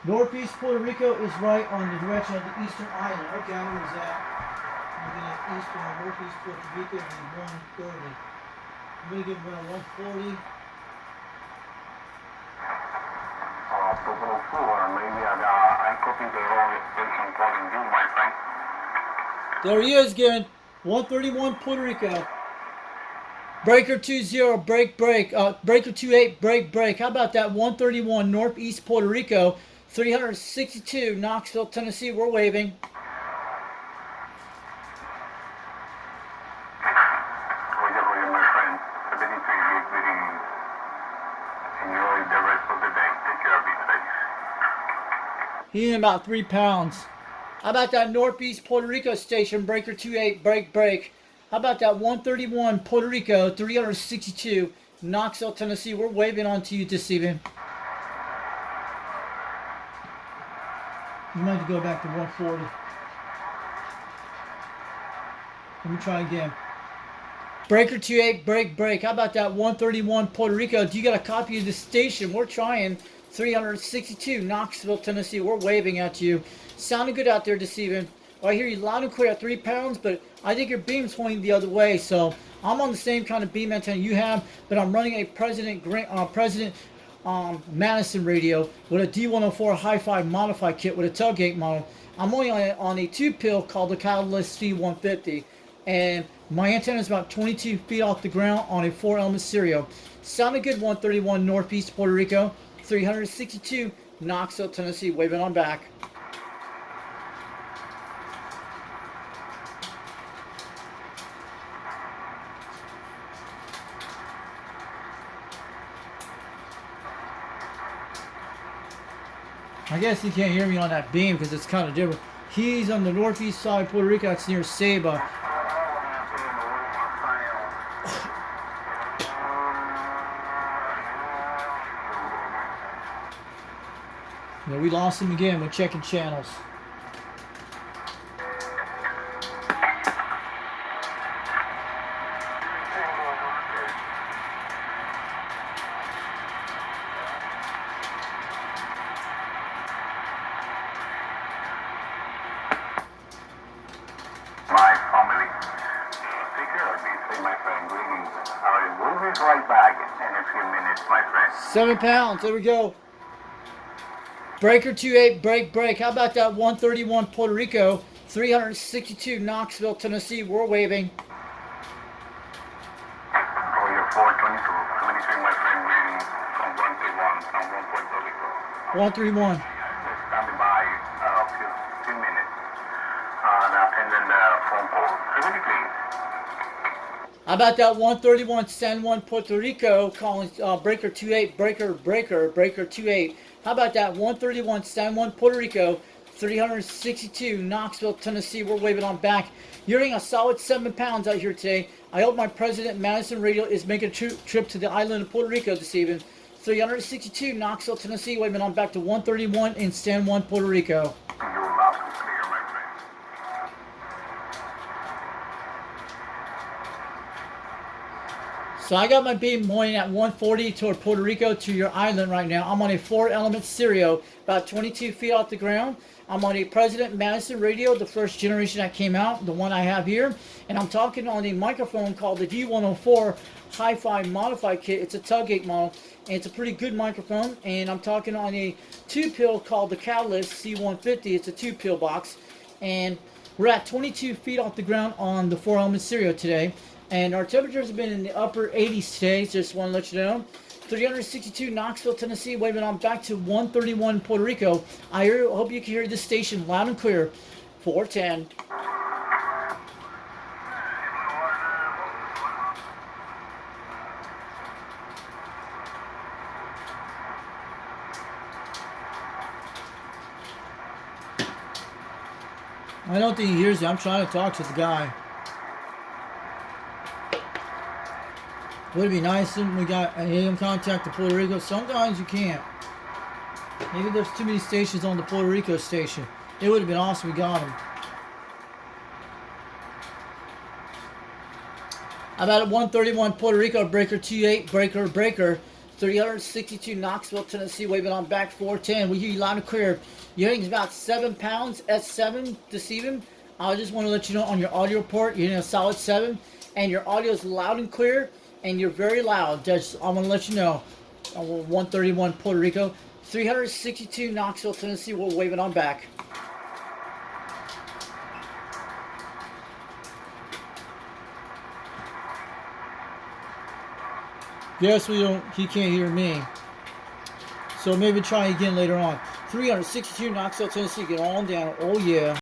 Northeast Puerto Rico is right on the direction of the eastern island. Okay, I know where it's at. Looking at eastern or northeast Puerto Rico is 130. I'm going to give him around 140. Maybe I copied the wrong station calling you, my friend. There he is again. 131 Puerto Rico. Breaker 20, break. Breaker 28, break. How about that? 131 Northeast Puerto Rico, 362 Knoxville, Tennessee. We're waving. Roger, my friend. Everything to you. Greetings. Enjoy the rest of the day. Take care of yourself. He in about 3 pounds. How about that Northeast Puerto Rico station? Breaker 28, break. How about that 131 Puerto Rico, 362 Knoxville, Tennessee. We're waving on to you this evening. You might have to go back to 140. Let me try again. Breaker 28, break. How about that 131 Puerto Rico? Do you got a copy of the station? We're trying 362 Knoxville, Tennessee. We're waving at you. Sounding good out there this evening. I hear you loud and clear at 3 pounds, but I think your beam's pointing the other way. So I'm on the same kind of beam antenna you have, but I'm running a President Madison radio with a D104 Hi-Fi modified kit with a tailgate model. I'm only on a 2-pill called the Catalyst C150, and my antenna is about 22 feet off the ground on a 4-element Sirio. Sounded good, 131 Northeast Puerto Rico, 362 Knoxville, Tennessee. Waving on back. I guess you can't hear me on that beam because it's kind of different. He's on the northeast side of Puerto Rico. That's near Saba. Yeah, we lost him again. We're checking channels. My family. Take care of this, my friend. Greetings. I will be right back in a few minutes, my friend. 7 pounds. There we go. Breaker 28, break. How about that 131 Puerto Rico, 362 Knoxville, Tennessee. We're waving. Roger 422. 23, my friend. Greetings from 131 from 1 Puerto Rico. 131. Standing by a few minutes. Attending the phone call. Really, please. How about that 131 San Juan, Puerto Rico, calling Breaker 28, breaker 28. How about that 131 San Juan, Puerto Rico, 362 Knoxville, Tennessee. We're waving on back. You're getting a solid 7 pounds out here today. I hope my President Madison radio is making a trip to the island of Puerto Rico this evening. 362 Knoxville, Tennessee. Waving on back to 131 in San Juan, Puerto Rico. So I got my beam pointing at 140 toward Puerto Rico to your island right now. I'm on a 4-element Sirio, about 22 feet off the ground. I'm on a President Madison radio, the first generation that came out, the one I have here. And I'm talking on a microphone called the D104 Hi-Fi modified kit. It's a tailgate model, and it's a pretty good microphone. And I'm talking on a 2-pill called the Catalyst C150. It's a 2-pill box. And we're at 22 feet off the ground on the 4-element Sirio today. And our temperatures have been in the upper 80s today. Just want to let you know. 362 Knoxville, Tennessee. Waving on back to 131 Puerto Rico. I hope you can hear this station loud and clear. 410. I don't think he hears you. I'm trying to talk to the guy. Would it be nice if we got an AM contact to Puerto Rico? Sometimes you can't. Maybe there's too many stations on the Puerto Rico station. It would have been awesome if we got them. About at 131 Puerto Rico, breaker 28, breaker. 362 Knoxville, Tennessee, waving on back 410. We hear you loud and clear. Your hitting's about 7 pounds, S7 deceiving. I just want to let you know on your audio report, you're hitting a solid 7, and your audio is loud and clear, and you're very loud. Just, I want to let you know. 131 Puerto Rico, 362 Knoxville, Tennessee, we're waving on back. Guess we don't, he can't hear me. So maybe try again later on. 362 Knoxville, Tennessee, get on down. Oh yeah.